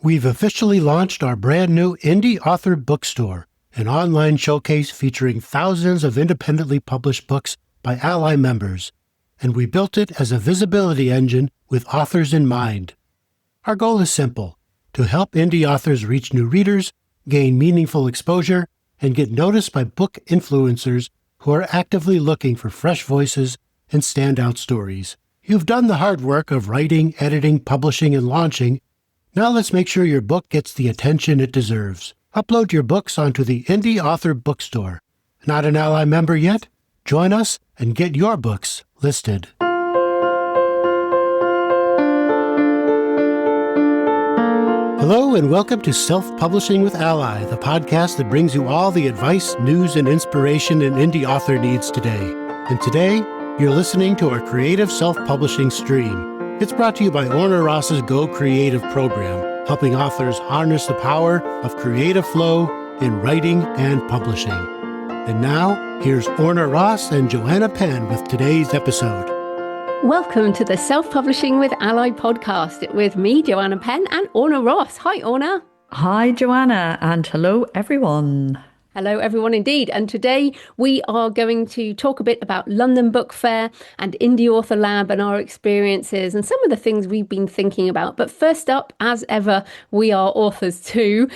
We've officially launched our brand new Indie Author Bookstore, an online showcase featuring thousands of independently published books by ALLi members, and we built it as a visibility engine with authors in mind. Our goal is simple: to help indie authors reach new readers, gain meaningful exposure, and get noticed by book influencers who are actively looking for fresh voices and standout stories. You've done the hard work of writing, editing, publishing, and launching. Now let's make sure your book gets the attention it deserves. Upload your books onto the Indie Author Bookstore. Not an ALLi member yet? Join us and get your books listed. Hello and welcome to Self-Publishing with ALLi, the podcast that brings you all the advice, news, and inspiration an indie author needs today. And today, you're listening to our creative self-publishing stream. It's brought to you by Orna Ross's Go Creative program, helping authors harness the power of creative flow in writing and publishing. And now, here's Orna Ross and Joanna Penn with today's episode. Welcome to the Self-Publishing with ALLi podcast with me, Joanna Penn, and Orna Ross. Hi, Orna. Hi, Joanna, and hello, everyone. Hello, everyone, indeed. And today we are going to talk a bit about London Book Fair and Indie Author Lab and our experiences and some of the things we've been thinking about. But first up, as ever, we are authors too.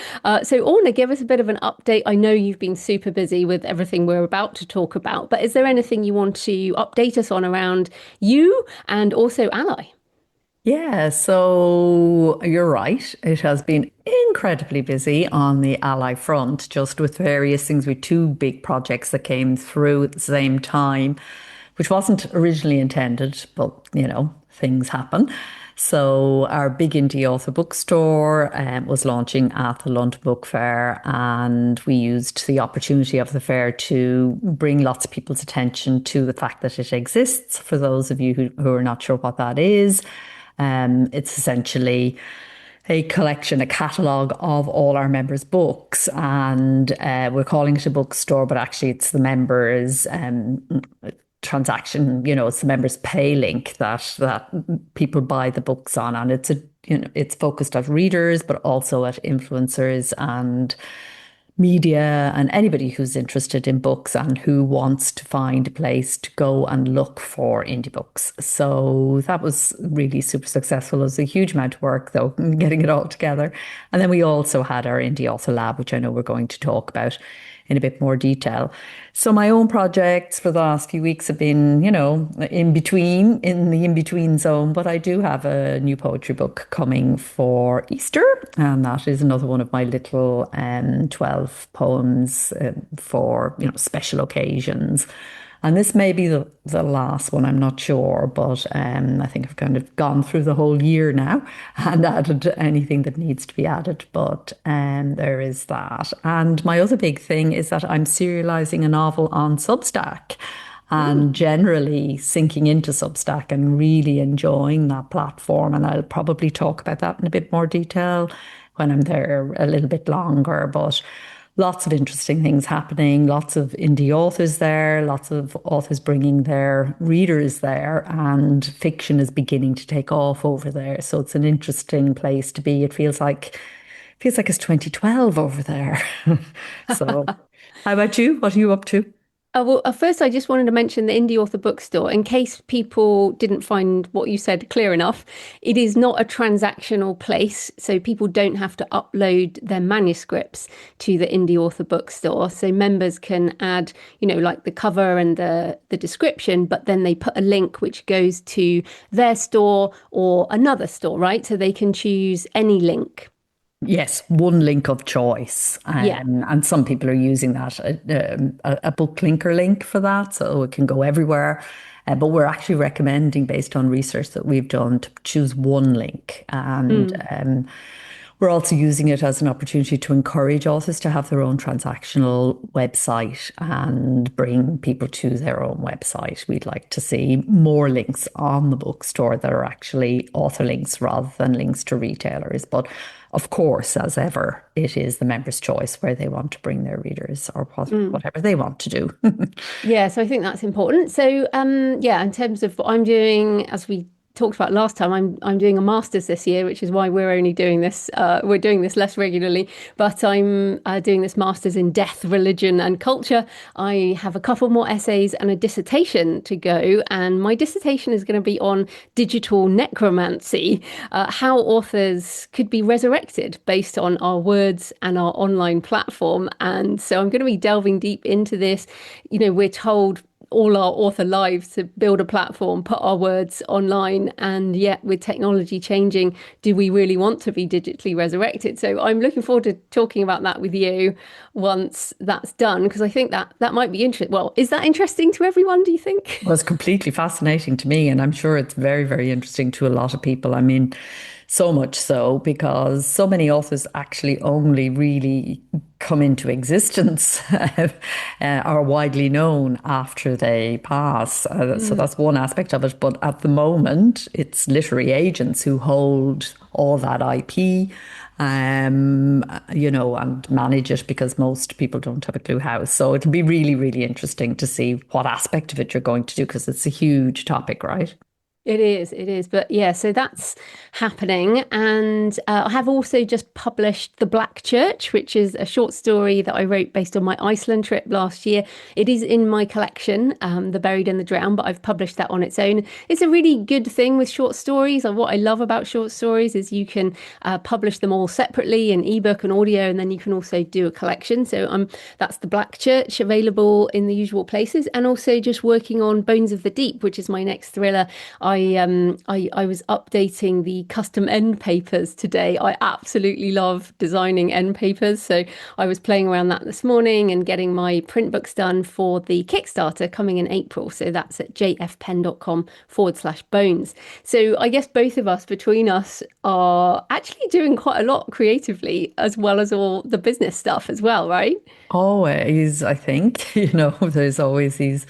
So Orna, give us a bit of an update. I know you've been super busy with everything we're about to talk about, but is there anything you want to update us on around you and also ALLi? Yeah, so you're right. It has been incredibly busy on the ALLi front, just with various things, with two big projects that came through at the same time, which wasn't originally intended, but, things happen. So our big Indie Author Bookstore was launching at the London Book Fair, and we used the opportunity of the fair to bring lots of people's attention to the fact that it exists. For those of you who are not sure what that is, it's essentially a collection, a catalogue of all our members' books, and we're calling it a bookstore, but actually it's the members' transaction. It's the members' pay link that people buy the books on, and it's focused at readers, but also at influencers and media and anybody who's interested in books and who wants to find a place to go and look for indie books. So that was really super successful. It was a huge amount of work, though, getting it all together. And then we also had our Indie Author Lab, which I know we're going to talk about in a bit more detail. So my own projects for the last few weeks have been, in the in-between zone, but I do have a new poetry book coming for Easter, and that is another one of my little 12 poems for, special occasions. And this may be the last one, I'm not sure, but I think I've kind of gone through the whole year now and added anything that needs to be added. But there is that. And my other big thing is that I'm serializing a novel on Substack and generally sinking into Substack and really enjoying that platform. And I'll probably talk about that in a bit more detail when I'm there a little bit longer. But lots of interesting things happening, lots of indie authors there, lots of authors bringing their readers there, and fiction is beginning to take off over there. So it's an interesting place to be. It feels like it's 2012 over there. So how about you? What are you up to? Well, first, I just wanted to mention the Indie Author Bookstore, in case people didn't find what you said clear enough. It is not a transactional place, so people don't have to upload their manuscripts to the Indie Author Bookstore. So members can add, like the cover and the description, but then they put a link which goes to their store or another store, right? So they can choose any link. Yes, one link of choice. And some people are using that, a book linker link for that, so it can go everywhere. But we're actually recommending, based on research that we've done, to choose one link. And we're also using it as an opportunity to encourage authors to have their own transactional website and bring people to their own website. We'd like to see more links on the bookstore that are actually author links rather than links to retailers. But of course, as ever, it is the member's choice where they want to bring their readers or whatever they want to do. Yeah, so I think that's important. So, in terms of what I'm doing, as we talked about last time, I'm doing a master's this year, which is why we're only doing this. We're doing this less regularly, but I'm doing this master's in death, religion, and culture. I have a couple more essays and a dissertation to go, and my dissertation is going to be on digital necromancy, how authors could be resurrected based on our words and our online platform. And so I'm going to be delving deep into this. We're told all our author lives to build a platform, put our words online, and yet with technology changing, do we really want to be digitally resurrected? So I'm looking forward to talking about that with you once that's done, because I think that might be interesting. Well, is that interesting to everyone, do you think? Well, it's completely fascinating to me, and I'm sure it's very, very interesting to a lot of people. I mean, so much so because so many authors actually only really come into existence are widely known after they pass. So that's one aspect of it. But at the moment, it's literary agents who hold all that IP, and manage it because most people don't have a clue how. So it'll be really, really interesting to see what aspect of it you're going to do because it's a huge topic, right? It is, it is. But yeah, so that's happening. And I have also just published The Black Church, which is a short story that I wrote based on my Iceland trip last year. It is in my collection, The Buried and the Drowned, but I've published that on its own. It's a really good thing with short stories. And what I love about short stories is you can publish them all separately in ebook and audio, and then you can also do a collection. So that's The Black Church, available in the usual places. And also just working on Bones of the Deep, which is my next thriller. I was updating the custom end papers today. I absolutely love designing end papers. So I was playing around that this morning and getting my print books done for the Kickstarter coming in April. So that's at jfpenn.com/bones. So I guess both of us, between us, are actually doing quite a lot creatively as well as all the business stuff as well, right? Always, I think, there's always the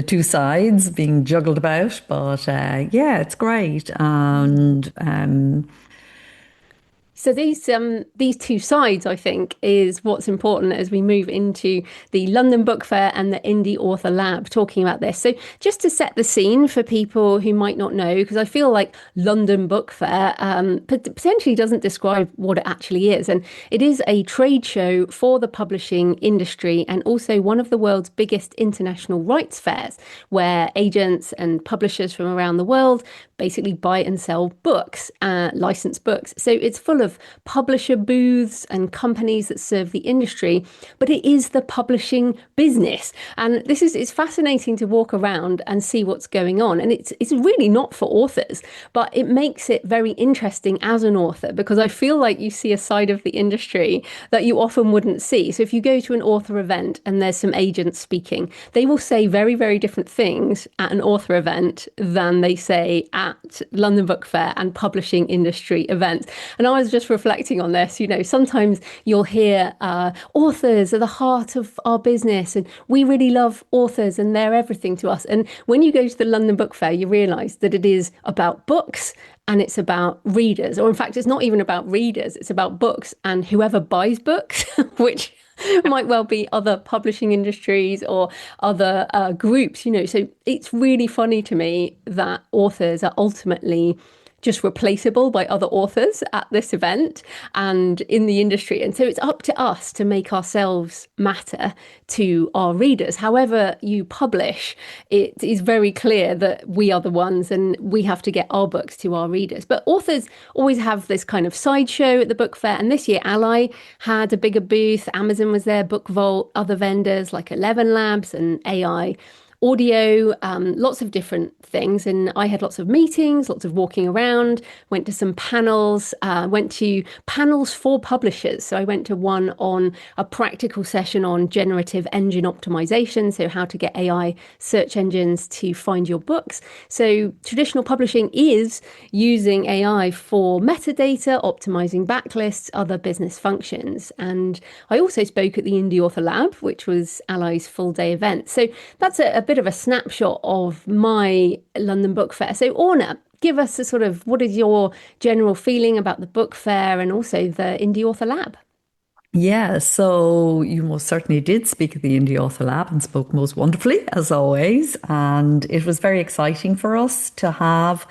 two sides being juggled about, but yeah, it's great. And So these two sides, I think, is what's important as we move into the London Book Fair and the Indie Author Lab talking about this. So just to set the scene for people who might not know, because I feel like London Book Fair potentially doesn't describe what it actually is. And it is a trade show for the publishing industry and also one of the world's biggest international rights fairs, where agents and publishers from around the world basically buy and sell books, licensed books. So it's full of publisher booths and companies that serve the industry, but it is the publishing business. And it's fascinating to walk around and see what's going on. And it's really not for authors, but it makes it very interesting as an author, because I feel like you see a side of the industry that you often wouldn't see. So if you go to an author event and there's some agents speaking, they will say very, very different things at an author event than they say at London Book Fair and publishing industry events. And I was just reflecting on this. Sometimes you'll hear authors are the heart of our business, and we really love authors and they're everything to us. And when you go to the London Book Fair, you realise that it is about books and it's about readers. Or in fact, it's not even about readers, it's about books and whoever buys books, which might well be other publishing industries or other groups, So it's really funny to me that authors are ultimately just replaceable by other authors at this event and in the industry. And so it's up to us to make ourselves matter to our readers. However you publish, it is very clear that we are the ones and we have to get our books to our readers. But authors always have this kind of sideshow at the book fair. And this year, ALLi had a bigger booth. Amazon was there, Book Vault, other vendors like 11 Labs and AI audio, lots of different things. And I had lots of meetings, lots of walking around, went to some panels, went to panels for publishers. So I went to one on a practical session on generative engine optimization. So how to get AI search engines to find your books. So traditional publishing is using AI for metadata, optimizing backlists, other business functions. And I also spoke at the Indie Author Lab, which was ALLi's full day event. So that's a bit of a snapshot of my London Book Fair. So Orna, give us a sort of, what is your general feeling about the book fair and also the Indie Author Lab? yeah, so you most certainly did speak at the Indie Author Lab and spoke most wonderfully, as always. And it was very exciting for us to have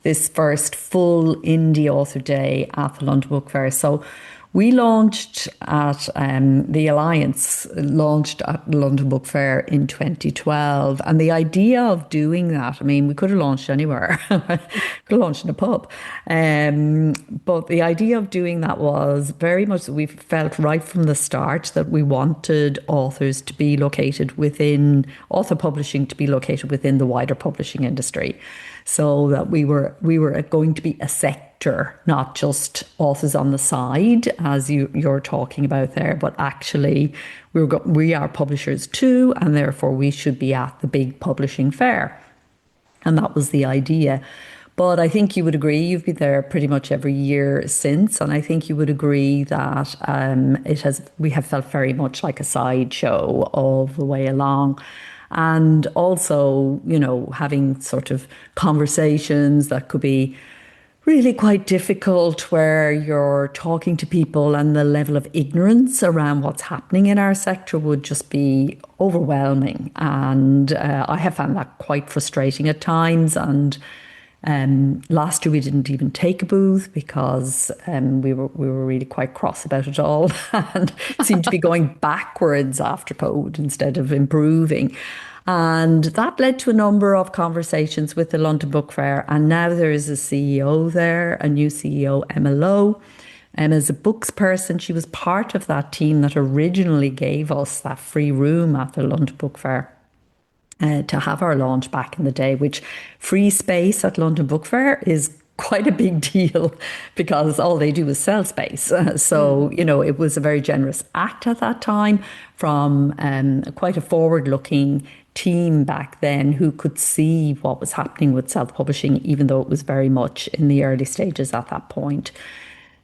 this first full indie author day at the London Book Fair. So we launched at the Alliance launched at the London Book Fair in 2012. And the idea of doing that, I mean, we could have launched anywhere, could have launched in a pub. But the idea of doing that was very much that we felt right from the start that we wanted authors to be located within, author publishing to be located within the wider publishing industry. So that we were going to be a sector, not just authors on the side, as you're talking about there, but actually we are publishers too, and therefore we should be at the big publishing fair. And that was the idea. But I think you would agree, you've been there pretty much every year since, and I think you would agree that we have felt very much like a sideshow all the way along. And also, having sort of conversations that could be really quite difficult, where you're talking to people and the level of ignorance around what's happening in our sector would just be overwhelming. And I have found that quite frustrating at times. And last year we didn't even take a booth because we were really quite cross about it all and seemed to be going backwards after COVID instead of improving. And that led to a number of conversations with the London Book Fair. And now there is a CEO there, a new CEO, Emma Lowe. And as a books person, she was part of that team that originally gave us that free room at the London Book Fair. To have our launch back in the day, which free space at London Book Fair is quite a big deal because all they do is sell space. So, it was a very generous act at that time from quite a forward-looking team back then who could see what was happening with self-publishing, even though it was very much in the early stages at that point.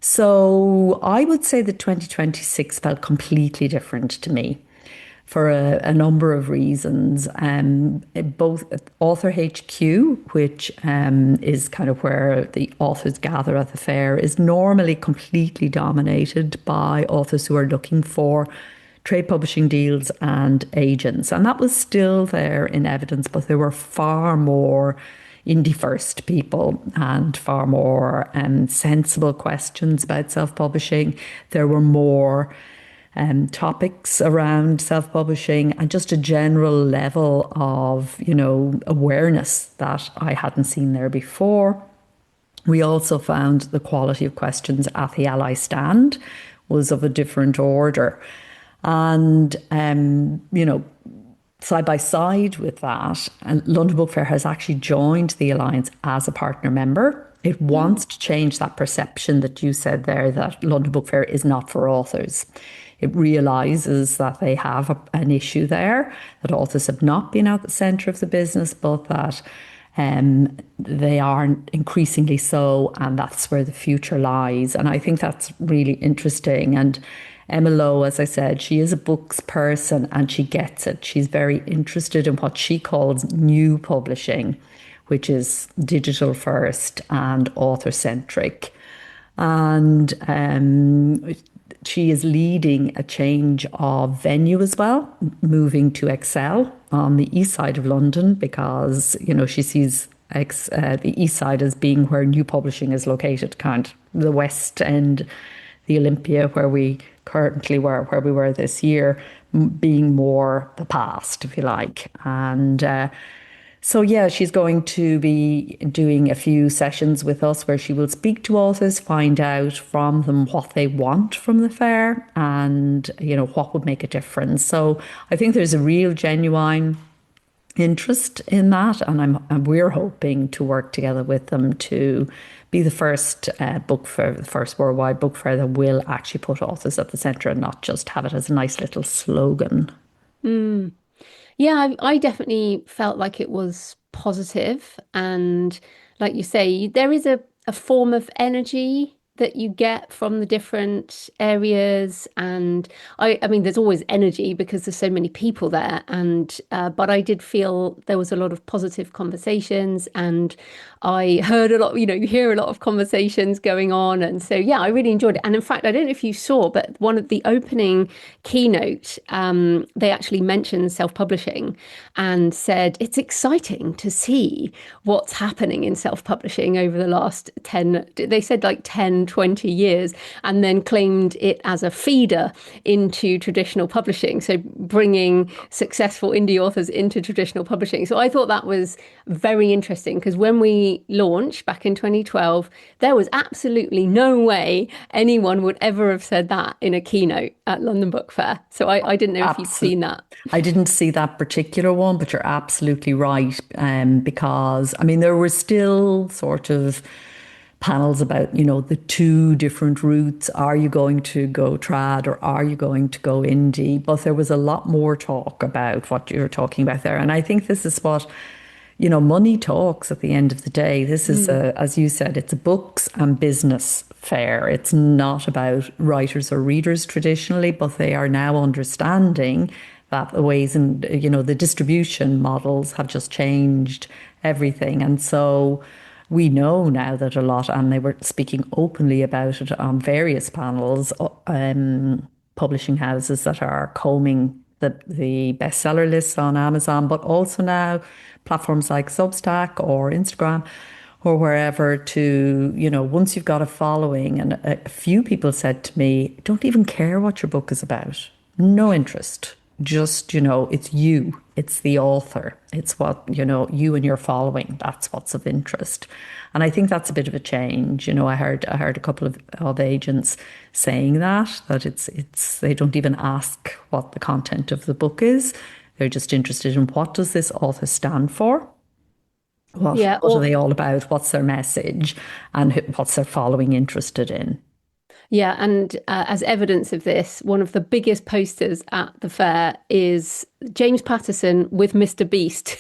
So I would say that 2026 felt completely different to me, for a number of reasons. Both Author HQ, which is kind of where the authors gather at the fair, is normally completely dominated by authors who are looking for trade publishing deals and agents. And that was still there in evidence, but there were far more indie first people and far more sensible questions about self-publishing. There were more topics around self-publishing and just a general level of, awareness that I hadn't seen there before. We also found the quality of questions at the ALLi stand was of a different order. And, side by side with that, and London Book Fair has actually joined the Alliance as a partner member. It wants to change that perception that you said there, that London Book Fair is not for authors. It realises that they have an issue there, that authors have not been at the centre of the business, but that they are increasingly so, and that's where the future lies. And I think that's really interesting. And Emma Lowe, as I said, she is a books person and she gets it. She's very interested in what she calls new publishing, which is digital first and author centric. And she is leading a change of venue as well, moving to Excel on the east side of London because, she sees the east side as being where new publishing is located, kind of the West End, the Olympia, where we currently were, where we were this year, being more the past, if you like. And so, she's going to be doing a few sessions with us where she will speak to authors, find out from them what they want from the fair and, what would make a difference. So I think there's a real genuine interest in that. And we're hoping to work together with them to be the first book fair, the first worldwide book fair that will actually put authors at the centre and not just have it as a nice little slogan. Yeah, I definitely felt like it was positive. And like you say, there is a form of energy that you get from the different areas. And I mean, there's always energy because there's so many people there. And but I did feel there was a lot of positive conversations. And I heard a lot, you hear a lot of conversations going on. And so, yeah, I really enjoyed it. And in fact, I don't know if you saw, but one of the opening keynote, they actually mentioned self-publishing and said it's exciting to see what's happening in self-publishing over the last 10, they said like 10, 20 years, and then claimed it as a feeder into traditional publishing. So bringing successful indie authors into traditional publishing. So I thought that was very interesting because when we launched back in 2012, there was absolutely no way anyone would ever have said that in a keynote at London Book Fair. So I didn't know if you'd seen that. I didn't see that particular one, but you're absolutely right. Because I mean, there were still sort of panels about, the two different routes. Are you going to go trad or are you going to go indie? But there was a lot more talk about what you're talking about there. And I think this is what, money talks at the end of the day. This is, as you said, it's a books and business fair. It's not about writers or readers traditionally, but they are now understanding that the ways and, the distribution models have just changed everything. And so we know now that a lot, and they were speaking openly about it on various panels, publishing houses that are combing the bestseller lists on Amazon, but also now platforms like Substack or Instagram or wherever to, once you've got a following. And a few people said to me, don't even care what your book is about. No interest. Just, it's you, it's the author, it's what, you and your following, that's what's of interest. And I think that's a bit of a change. I heard a couple of agents saying that it's they don't even ask what the content of the book is. They're just interested in what does this author stand for? What are they all about? What's their message? And what's their following interested in? Yeah, and as evidence of this, one of the biggest posters at the fair is James Patterson with Mr. Beast.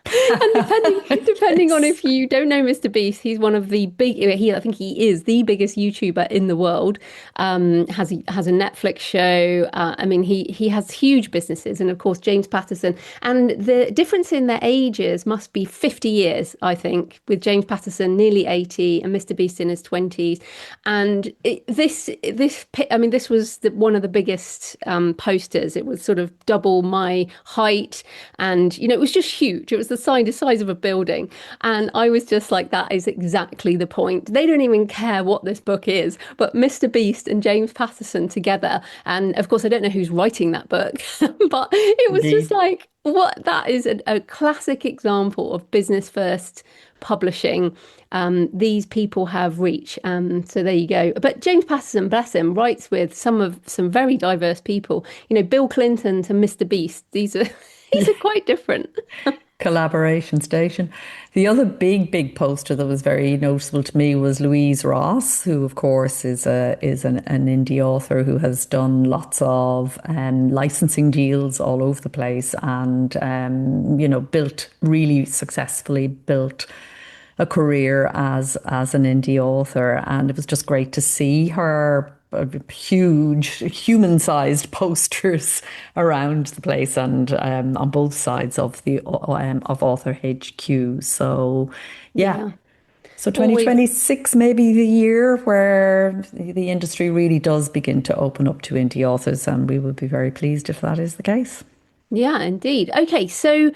And depending on if you don't know Mr. Beast, he's one of the I think he is the biggest YouTuber in the world. Has a Netflix show. I mean, he has huge businesses, and of course James Patterson. And the difference in their ages must be 50 years, I think, with James Patterson nearly 80 and Mr. Beast in his 20s. And this was one of the biggest posters. It was sort of double my height, and it was just huge. It was the size of a building. And I was just like, that is exactly the point. They don't even care what this book is, but Mr. Beast and James Patterson together. And of course, I don't know who's writing that book, but it was just like, what? That is a classic example of business first publishing. These people have reach. So there you go. But James Patterson, bless him, writes with some very diverse people. Bill Clinton to Mr. Beast. These are quite different. Collaboration station. The other big poster that was very noticeable to me was Louise Ross, who of course is an indie author who has done lots of licensing deals all over the place, and really successfully built a career as an indie author. And it was just great to see her huge human-sized posters around the place, and on both sides of the of Author HQ. So yeah. So 2026 may be the year where the industry really does begin to open up to indie authors, and we would be very pleased if that is the case. Yeah, indeed. Okay, so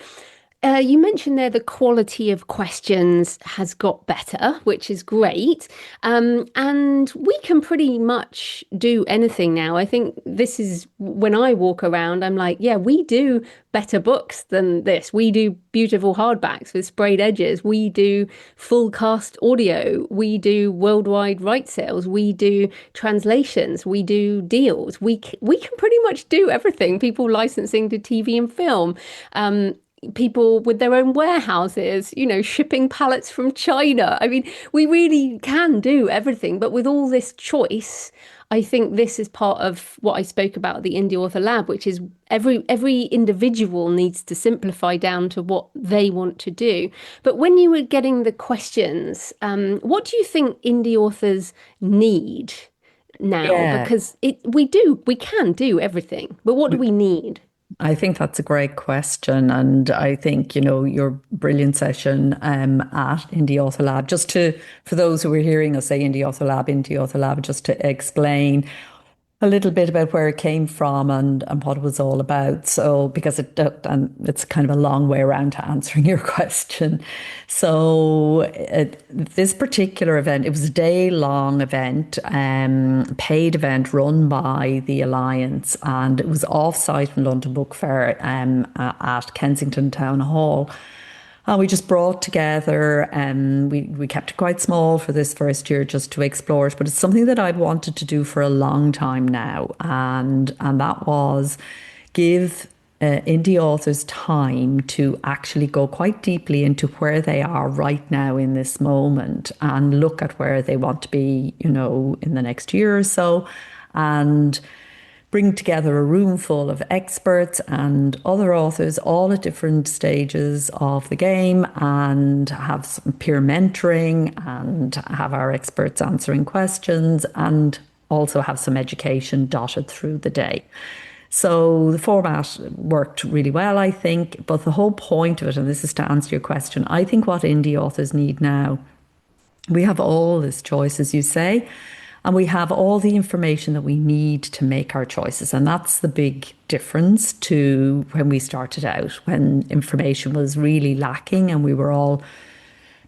you mentioned there the quality of questions has got better, which is great. And we can pretty much do anything now. I think this is when I walk around, I'm like, yeah, we do better books than this. We do beautiful hardbacks with sprayed edges. We do full cast audio. We do worldwide right sales. We do translations. We do deals. We can pretty much do everything. People licensing to TV and film. People with their own warehouses, shipping pallets from China. I mean, we really can do everything. But with all this choice, I think this is part of what I spoke about at the Indie Author Lab, which is every individual needs to simplify down to what they want to do. But when you were getting the questions, what do you think indie authors need now? Yeah. Because we can do everything, but what do we need? I think that's a great question. And I think, your brilliant session at Indie Author Lab, for those who are hearing us say Indie Author Lab, just to explain a little bit about where it came from and what it was all about. So, because and it's kind of a long way around to answering your question. So, this particular event, it was a day-long event, paid event run by the Alliance, and it was off-site in London Book Fair at Kensington Town Hall. And we just brought together, and we kept it quite small for this first year just to explore it. But it's something that I'd wanted to do for a long time now. And that was give indie authors time to actually go quite deeply into where they are right now in this moment and look at where they want to be, in the next year or so. And bring together a room full of experts and other authors, all at different stages of the game, and have some peer mentoring and have our experts answering questions, and also have some education dotted through the day. So the format worked really well, I think. But the whole point of it, and this is to answer your question, I think what indie authors need now, we have all this choice, as you say, and we have all the information that we need to make our choices. And that's the big difference to when we started out, when information was really lacking and we were all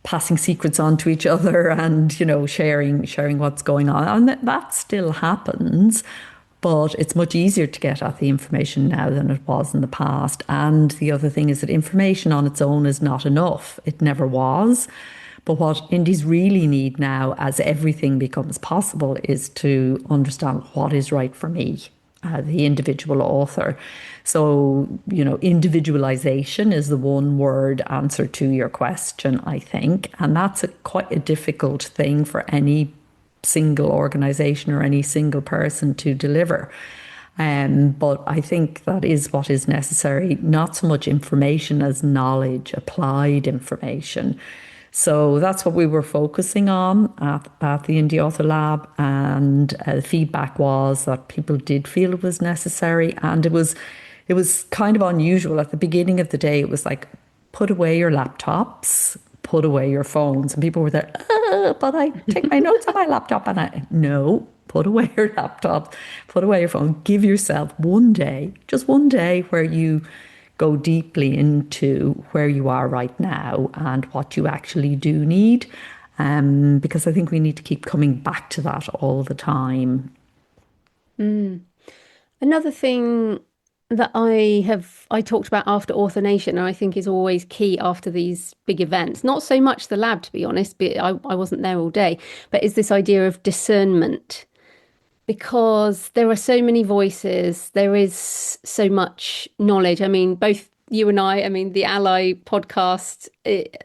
passing secrets on to each other and, sharing what's going on. And that still happens, but it's much easier to get at the information now than it was in the past. And the other thing is that information on its own is not enough. It never was. But what indies really need now, as everything becomes possible, is to understand what is right for me, the individual author. So, individualization is the one word answer to your question, I think. And that's quite a difficult thing for any single organization or any single person to deliver. But I think that is what is necessary, not so much information as knowledge, applied information. So that's what we were focusing on at the Indie Author Lab, and the feedback was that people did feel it was necessary, and it was kind of unusual. At the beginning of the day, it was like, put away your laptops, put away your phones, and people were there, but I take my notes on my laptop, and no, put away your laptop, put away your phone, give yourself just one day where you go deeply into where you are right now and what you actually do need. Because I think we need to keep coming back to that all the time. Another thing that I talked about after Author Nation, and I think is always key after these big events, not so much the lab, to be honest, but I wasn't there all day, but is this idea of discernment. Because there are so many voices, there is so much knowledge. I mean, both you and I mean, the ALLi podcast,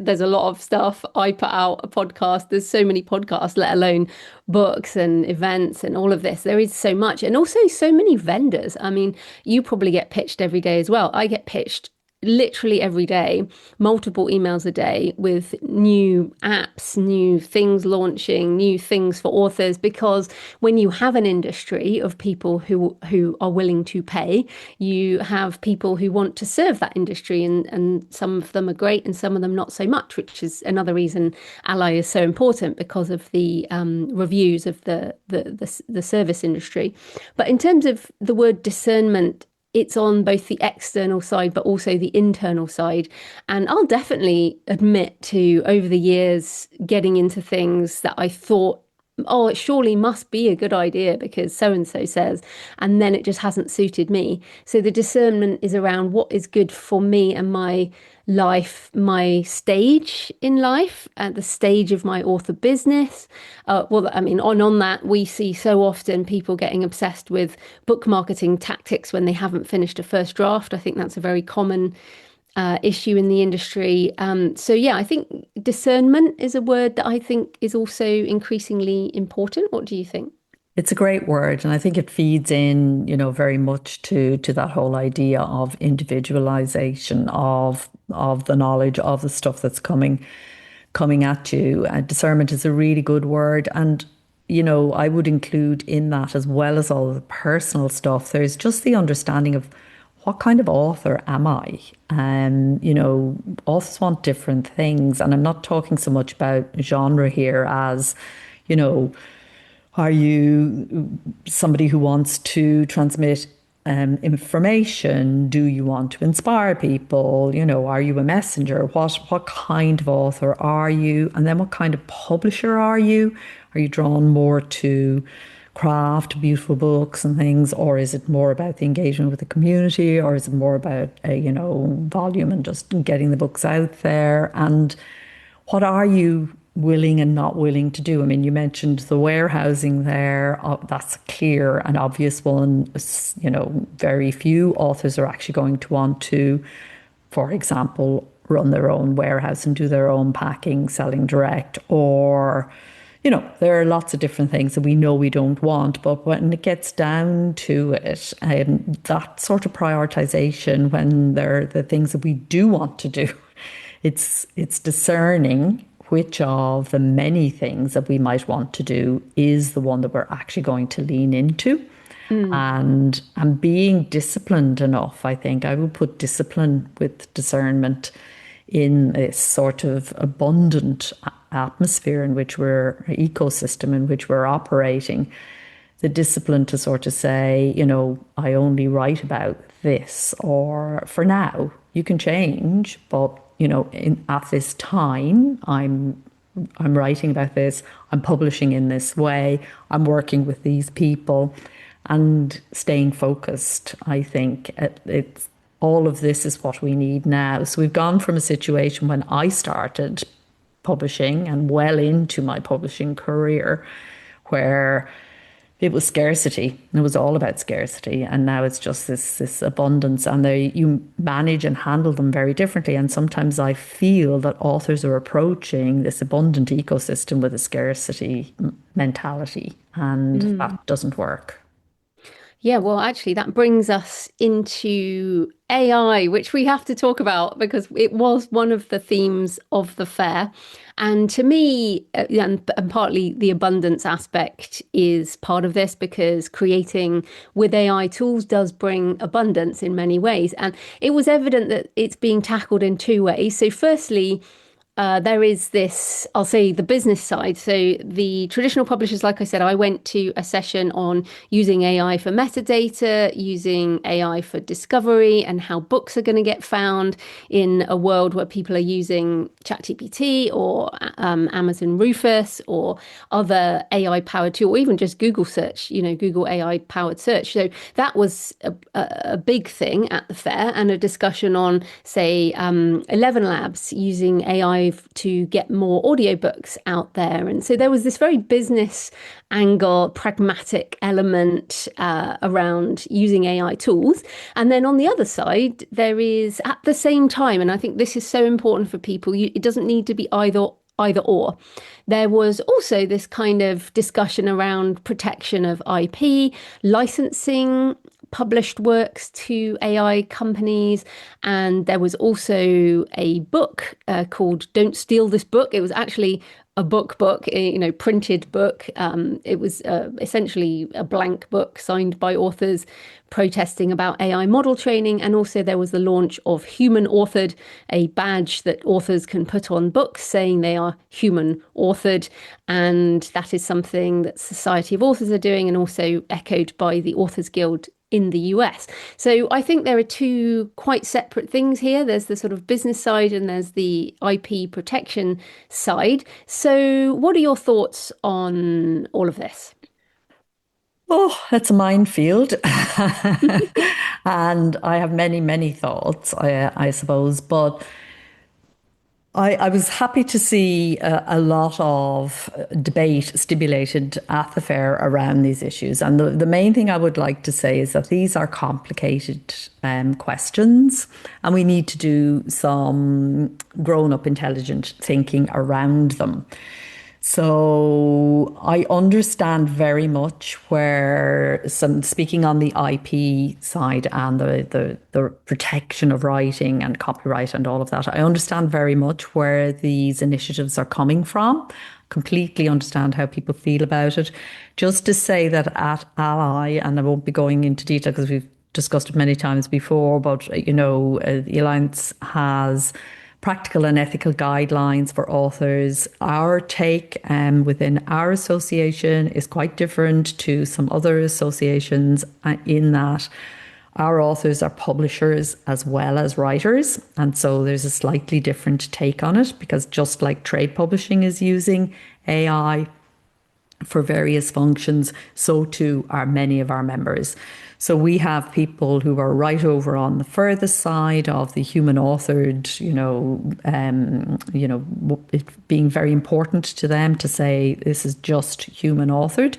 there's a lot of stuff. I put out a podcast. There's so many podcasts, let alone books and events and all of this. There is so much. And also so many vendors. I mean, you probably get pitched every day as well. I get pitched literally every day, multiple emails a day with new apps, new things launching, new things for authors, because when you have an industry of people who are willing to pay, you have people who want to serve that industry, and some of them are great and some of them not so much, which is another reason ALLi is so important, because of the reviews of the service industry. But in terms of the word discernment, it's on both the external side, but also the internal side. And I'll definitely admit to, over the years, getting into things that I thought, oh, it surely must be a good idea because so-and-so says, and then it just hasn't suited me. So the discernment is around what is good for me and my life, my stage in life, at the stage of my author business. Well, I mean, on that, we see so often people getting obsessed with book marketing tactics when they haven't finished a first draft. I think that's a very common issue in the industry. So yeah, I think discernment is a word that I think is also increasingly important. What do you think? It's a great word, and I think it feeds in, very much to that whole idea of individualization of the knowledge of the stuff that's coming at you. Discernment is a really good word, and I would include in that, as well as all the personal stuff, there's just the understanding of what kind of author am I? Authors want different things. And I'm not talking so much about genre here as, you know, are you somebody who wants to transmit information? Do you want to inspire people? Are you a messenger? What kind of author are you? And then what kind of publisher are you? Are you drawn more to craft beautiful books and things, or is it more about the engagement with the community, or is it more about volume and just getting the books out there? And what are you willing and not willing to do? I mean, you mentioned the warehousing there. That's a clear and obvious one. Very few authors are actually going to want to, for example, run their own warehouse and do their own packing, selling direct, or there are lots of different things that we know we don't want. But when it gets down to it, that sort of prioritization, when they're the things that we do want to do, it's discerning which of the many things that we might want to do is the one that we're actually going to lean into. And being disciplined enough. I think I would put discipline with discernment in this sort of abundant atmosphere in which ecosystem in which we're operating. The discipline to sort of say, I only write about this, or for now, you can change, but at this time, I'm writing about this, I'm publishing in this way, I'm working with these people, and staying focused. I think it's all of this is what we need now. So we've gone from a situation when I started publishing and well into my publishing career, where it was scarcity. It was all about scarcity. And now it's just this abundance, and you manage and handle them very differently. And sometimes I feel that authors are approaching this abundant ecosystem with a scarcity mentality, and that doesn't work. Yeah, well, actually, that brings us into AI, which we have to talk about because it was one of the themes of the fair. And to me, and partly the abundance aspect is part of this, because creating with AI tools does bring abundance in many ways. And it was evident that it's being tackled in two ways. So firstly, there is this, I'll say, the business side. So the traditional publishers, like I said, I went to a session on using AI for metadata, using AI for discovery, and how books are going to get found in a world where people are using ChatGPT or Amazon Rufus or other AI powered tool, or even just Google search, Google AI powered search. So that was a big thing at the fair, and a discussion on, say, 11 Labs using AI to get more audiobooks out there. And so there was this very business angle, pragmatic element around using AI tools. And then on the other side, there is, at the same time, and I think this is so important for people, it doesn't need to be either or. There was also this kind of discussion around protection of IP, licensing published works to AI companies. And there was also a book called Don't Steal This Book. It was actually a book, printed book. It was essentially a blank book signed by authors protesting about AI model training. And also there was the launch of Human Authored, a badge that authors can put on books saying they are human authored. And that is something that Society of Authors are doing, and also echoed by the Authors Guild in the US. So I think there are two quite separate things here. There's the sort of business side and there's the IP protection side. So what are your thoughts on all of this? Oh, that's a minefield. And I have many, many thoughts, I suppose. But I was happy to see a lot of debate stimulated at the fair around these issues. And the main thing I would like to say is that these are complicated questions, and we need to do some grown-up intelligent thinking around them. So I understand very much where speaking on the IP side and the protection of writing and copyright and all of that, I understand very much where these initiatives are coming from. Completely understand how people feel about it. Just to say that at ALLi, and I won't be going into detail because we've discussed it many times before, but the Alliance has practical and ethical guidelines for authors. Our take within our association is quite different to some other associations in that our authors are publishers as well as writers. And so there's a slightly different take on it, because just like trade publishing is using AI for various functions, so too are many of our members. So we have people who are right over on the furthest side of the human authored, it being very important to them to say this is just human authored,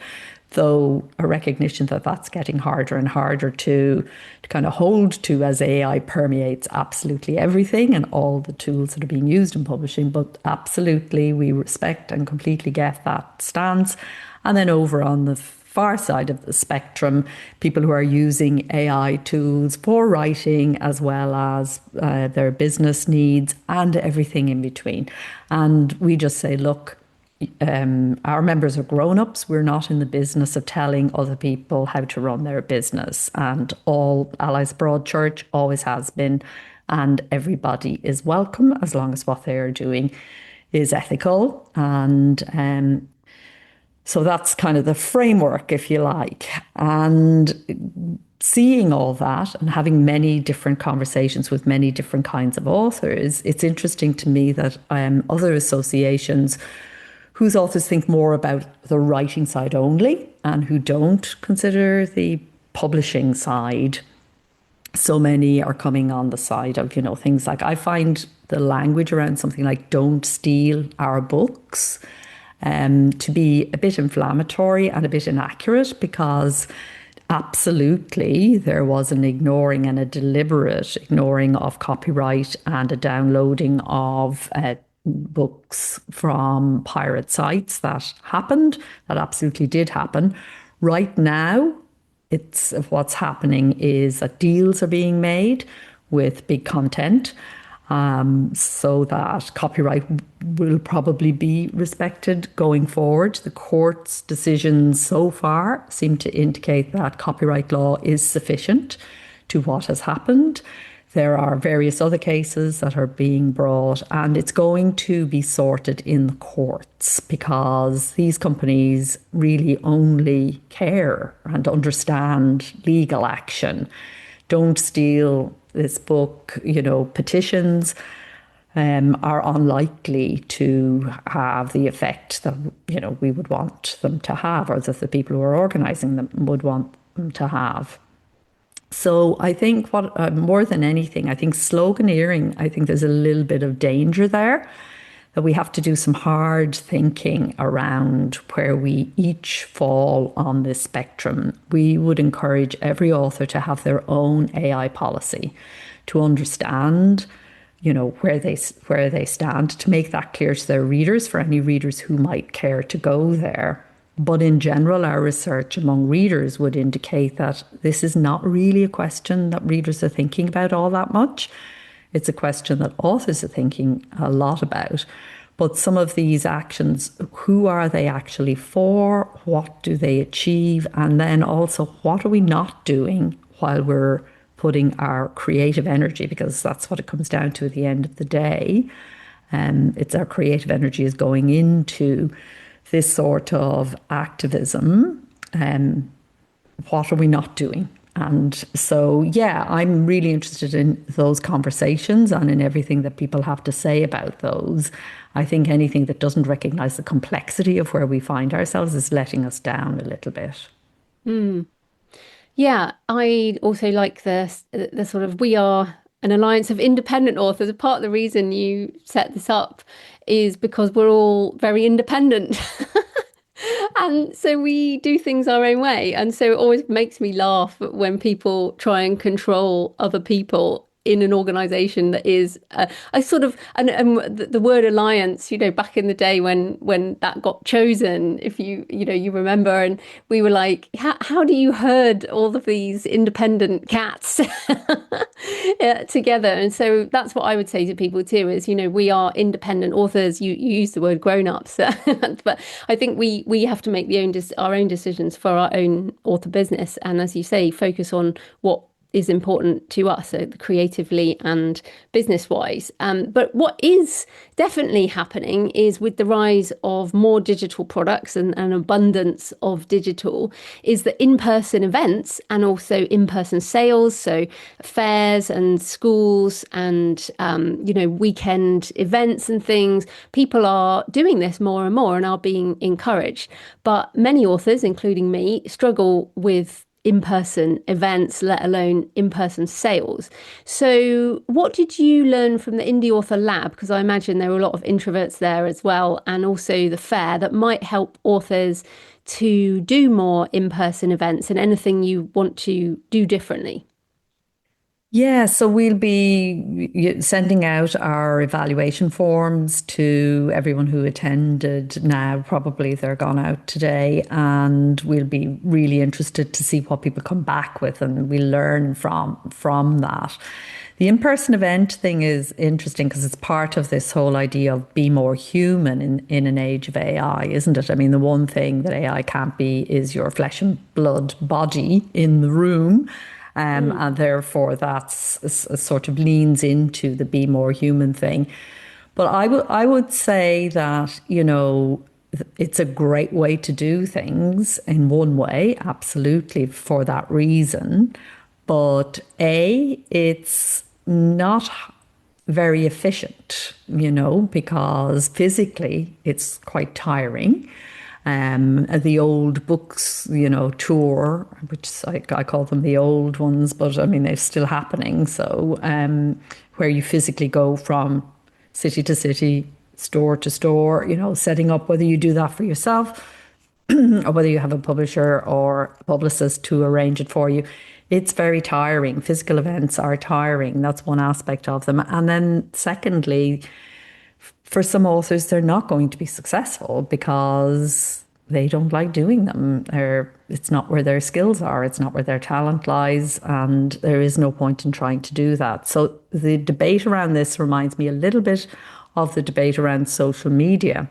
though a recognition that that's getting harder and harder to kind of hold to as AI permeates absolutely everything and all the tools that are being used in publishing. But absolutely, we respect and completely get that stance. And then over on the far side of the spectrum, people who are using AI tools for writing as well as their business needs and everything in between. And we just say, look, our members are grown-ups. We're not in the business of telling other people how to run their business. And all Allies Broad Church always has been. And everybody is welcome as long as what they are doing is ethical. And so that's kind of the framework, if you like. And seeing all that and having many different conversations with many different kinds of authors, it's interesting to me that other associations whose authors think more about the writing side only and who don't consider the publishing side, so many are coming on the side of, things like, I find the language around something like "don't steal our books" to be a bit inflammatory and a bit inaccurate, because absolutely there was an ignoring and a deliberate ignoring of copyright and a downloading of books from pirate sites that happened. That absolutely did happen. Right now, what's happening is that deals are being made with big content, so that copyright will probably be respected going forward. The court's decisions so far seem to indicate that copyright law is sufficient to what has happened. There are various other cases that are being brought, and it's going to be sorted in the courts, because these companies really only care and understand legal action. Don't steal this book, petitions are unlikely to have the effect that, we would want them to have, or that the people who are organising them would want them to have. So I think more than anything, I think sloganeering, I think there's a little bit of danger there, that we have to do some hard thinking around where we each fall on this spectrum. We would encourage every author to have their own AI policy, to understand, where they stand, to make that clear to their readers, for any readers who might care to go there. But in general, our research among readers would indicate that this is not really a question that readers are thinking about all that much. It's a question that authors are thinking a lot about. But some of these actions, who are they actually for? What do they achieve? And then also, what are we not doing while we're putting our creative energy, because that's what it comes down to at the end of the day. It's our creative energy is going into this sort of activism. What are we not doing? And so, yeah, I'm really interested in those conversations and in everything that people have to say about those. I think anything that doesn't recognise the complexity of where we find ourselves is letting us down a little bit. Mm. Yeah, I also like the sort of, we are an alliance of independent authors. Part of the reason you set this up is because we're all very independent. And so we do things our own way. And so it always makes me laugh when people try and control other people in an organization that is I sort of, and the word alliance, back in the day when that got chosen, if you remember, and we were like, how do you herd all of these independent cats together? And so that's what I would say to people too, is, we are independent authors. You use the word grown-ups, but I think we have to make our own decisions for our own author business. And as you say, focus on what is important to us, so creatively and business wise. But what is definitely happening is with the rise of more digital products and an abundance of digital, is that in-person events and also in-person sales, so fairs and schools and weekend events and things, people are doing this more and more and are being encouraged. But many authors, including me, struggle with in-person events, let alone in-person sales. So what did you learn from the Indie Author Lab? Because I imagine there were a lot of introverts there as well, and also the fair, that might help authors to do more in-person events, and anything you want to do differently. Yeah, so we'll be sending out our evaluation forms to everyone who attended now. Probably they're gone out today, and we'll be really interested to see what people come back with, and we learn from that. The in-person event thing is interesting because it's part of this whole idea of be more human in an age of AI, isn't it? I mean, the one thing that AI can't be is your flesh and blood body in the room. And therefore, that's sort of leans into the be more human thing. But I would say that, it's a great way to do things in one way, absolutely, for that reason. But it's not very efficient, because physically it's quite tiring. The old books, tour, which I call them the old ones, but I mean, they're still happening. So, where you physically go from city to city, store to store, setting up, whether you do that for yourself or whether you have a publisher or a publicist to arrange it for you. It's very tiring. Physical events are tiring. That's one aspect of them. And then secondly, for some authors, they're not going to be successful because they don't like doing them. It's not where their skills are. It's not where their talent lies. And there is no point in trying to do that. So the debate around this reminds me a little bit of the debate around social media.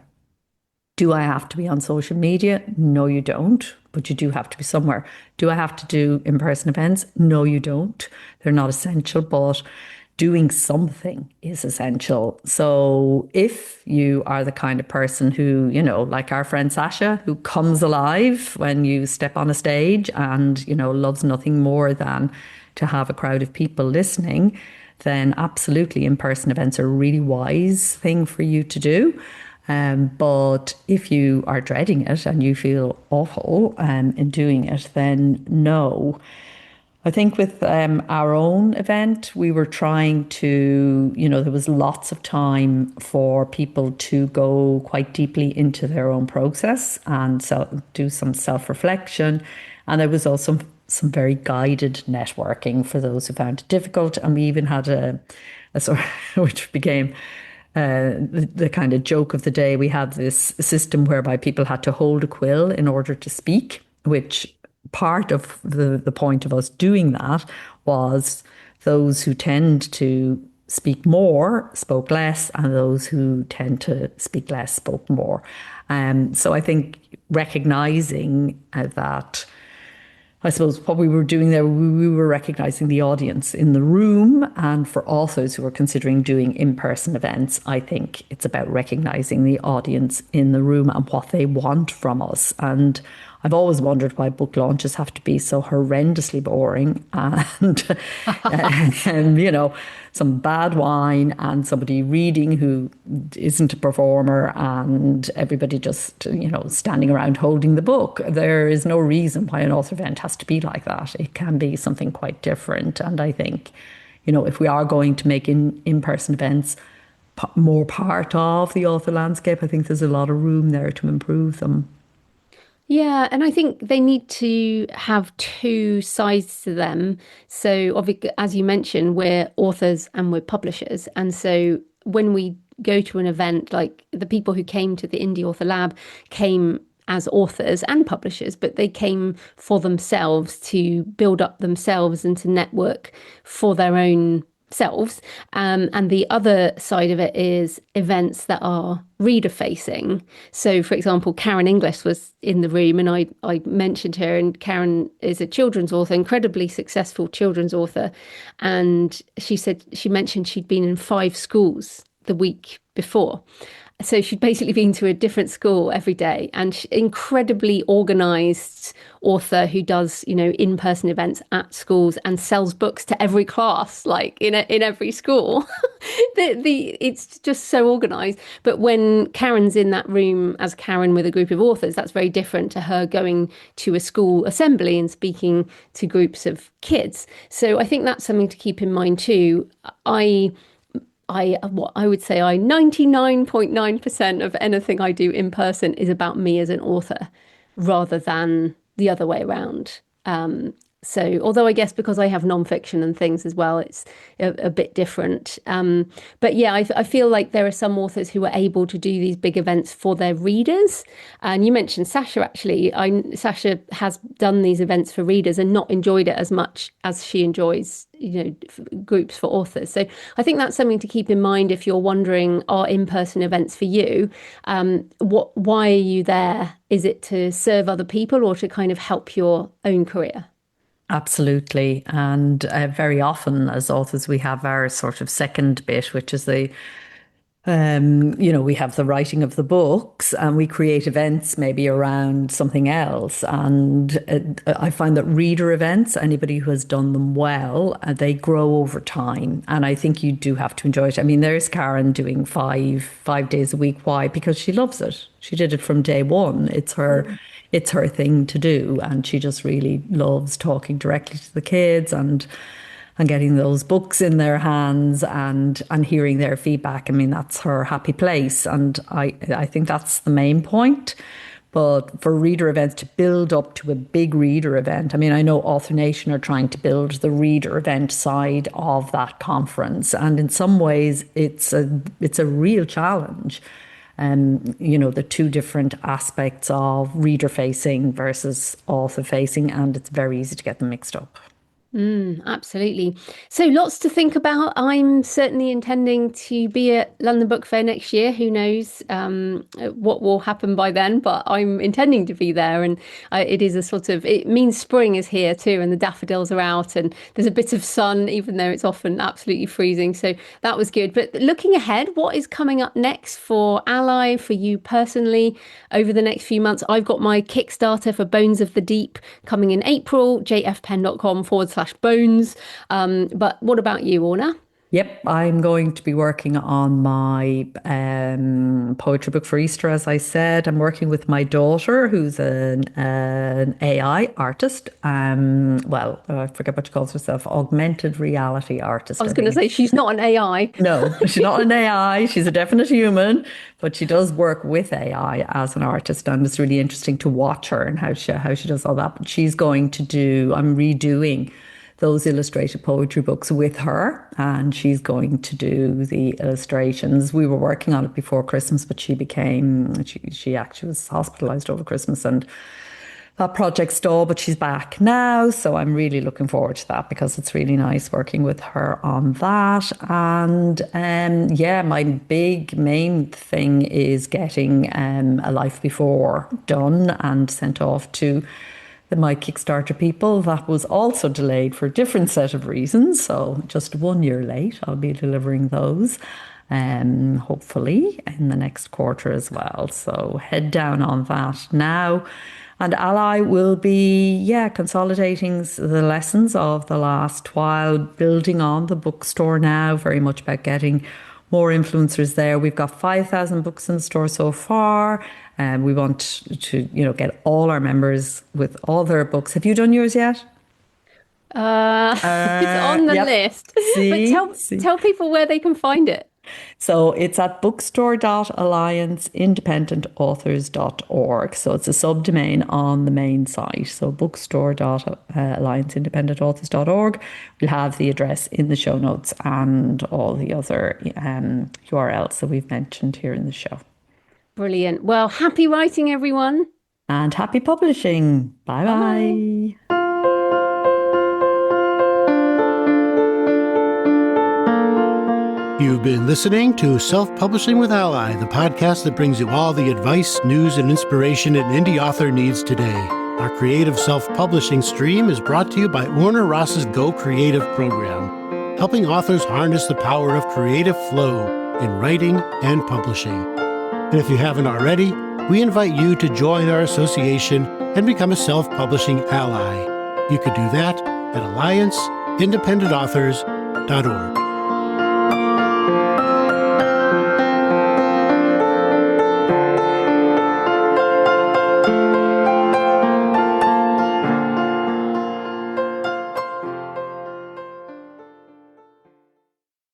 Do I have to be on social media? No, you don't, but you do have to be somewhere. Do I have to do in-person events? No, you don't. They're not essential, but doing something is essential. So if you are the kind of person who, like our friend Sasha, who comes alive when you step on a stage and, loves nothing more than to have a crowd of people listening, then absolutely in-person events are a really wise thing for you to do. But if you are dreading it and you feel awful in doing it, then no. I think with our own event, we were trying to, there was lots of time for people to go quite deeply into their own process and do some self-reflection. And there was also some very guided networking for those who found it difficult. And we even had a sort of, which became the kind of joke of the day. We had this system whereby people had to hold a quill in order to speak, which part of the point of us doing that was those who tend to speak more spoke less, and those who tend to speak less spoke more. So I think recognizing that, I suppose what we were doing there, we were recognizing the audience in the room. And for authors who are considering doing in-person events, I think it's about recognizing the audience in the room and what they want from us. And I've always wondered why book launches have to be so horrendously boring and some bad wine and somebody reading who isn't a performer and everybody just, standing around holding the book. There is no reason why an author event has to be like that. It can be something quite different. And I think, if we are going to make in-person events more part of the author landscape, I think there's a lot of room there to improve them. Yeah, and I think they need to have two sides to them. So, obviously, as you mentioned, we're authors and we're publishers. And so when we go to an event, like the people who came to the Indie Author Lab came as authors and publishers, but they came for themselves to build up themselves and to network for their own themselves. And the other side of it is events that are reader facing. So, for example, Karen Inglis was in the room and I mentioned her, and Karen is a children's author, incredibly successful children's author. And she mentioned she'd been in 5 schools the week before. So she'd basically been to a different school every day, and incredibly organized author who does, in-person events at schools and sells books to every class, like in every school. It's just so organized. But when Karen's in that room as Karen with a group of authors, that's very different to her going to a school assembly and speaking to groups of kids. So I think that's something to keep in mind too. What I would say, 99.9% of anything I do in person is about me as an author rather than the other way around. So, although I guess because I have nonfiction and things as well, it's a bit different. But yeah, I feel like there are some authors who are able to do these big events for their readers. And you mentioned Sasha, actually. Sasha has done these events for readers and not enjoyed it as much as she enjoys, groups for authors. So I think that's something to keep in mind if you're wondering, are in-person events for you? Why are you there? Is it to serve other people or to kind of help your own career? Absolutely. And very often as authors, we have our sort of second bit, which is we have the writing of the books and we create events maybe around something else. And I find that reader events, anybody who has done them well, they grow over time. And I think you do have to enjoy it. I mean, there's Karen doing five days a week. Why? Because she loves it. She did it from day one. It's her thing to do. And she just really loves talking directly to the kids and getting those books in their hands and hearing their feedback. I mean, that's her happy place. And I think that's the main point. But for reader events, to build up to a big reader event, I mean, I know Author Nation are trying to build the reader event side of that conference. And in some ways, it's a real challenge. The 2 different aspects of reader facing versus author facing, and it's very easy to get them mixed up. Absolutely. So lots to think about. I'm certainly intending to be at London Book Fair next year. Who knows what will happen by then, but I'm intending to be there. And it is it means spring is here too, and the daffodils are out and there's a bit of sun, even though it's often absolutely freezing. So that was good. But looking ahead, what is coming up next for ALLi, for you personally, over the next few months? I've got my Kickstarter for Bones of the Deep coming in April, jfpenn.com/bones. But what about you, Orna? Yep, I'm going to be working on my poetry book for Easter, as I said. I'm working with my daughter, who's an AI artist. I forget what she calls herself, augmented reality artist. I was going to say she's not an AI. No, she's not an AI. She's a definite human, but she does work with AI as an artist, and it's really interesting to watch her and how she does all that. But I'm redoing those illustrated poetry books with her, and she's going to do the illustrations. We were working on it before Christmas, but she actually was hospitalized over Christmas and that project stalled, but she's back now. So I'm really looking forward to that because it's really nice working with her on that. And my big main thing is getting A Life Before done and sent off to my Kickstarter people. That was also delayed for a different set of reasons. So just 1 year late, I'll be delivering those, hopefully in the next quarter as well. So head down on that now. And ALLi will be, consolidating the lessons of the last while, building on the bookstore now, very much about getting more influencers there. We've got 5,000 books in the store so far. And we want to, get all our members with all their books. Have you done yours yet? It's on the list. But tell people where they can find it. So it's at bookstore.allianceindependentauthors.org. So it's a subdomain on the main site. So bookstore.allianceindependentauthors.org. We'll have the address in the show notes and all the other URLs that we've mentioned here in the show. Brilliant. Well, happy writing, everyone. And happy publishing. Bye-bye. been listening to Self-Publishing with ALLi, the podcast that brings you all the advice, news, and inspiration an indie author needs today. Our creative self-publishing stream is brought to you by Orna Ross's Go Creative program, helping authors harness the power of creative flow in writing and publishing. And if you haven't already, we invite you to join our association and become a self-publishing ally. You could do that at allianceindependentauthors.org.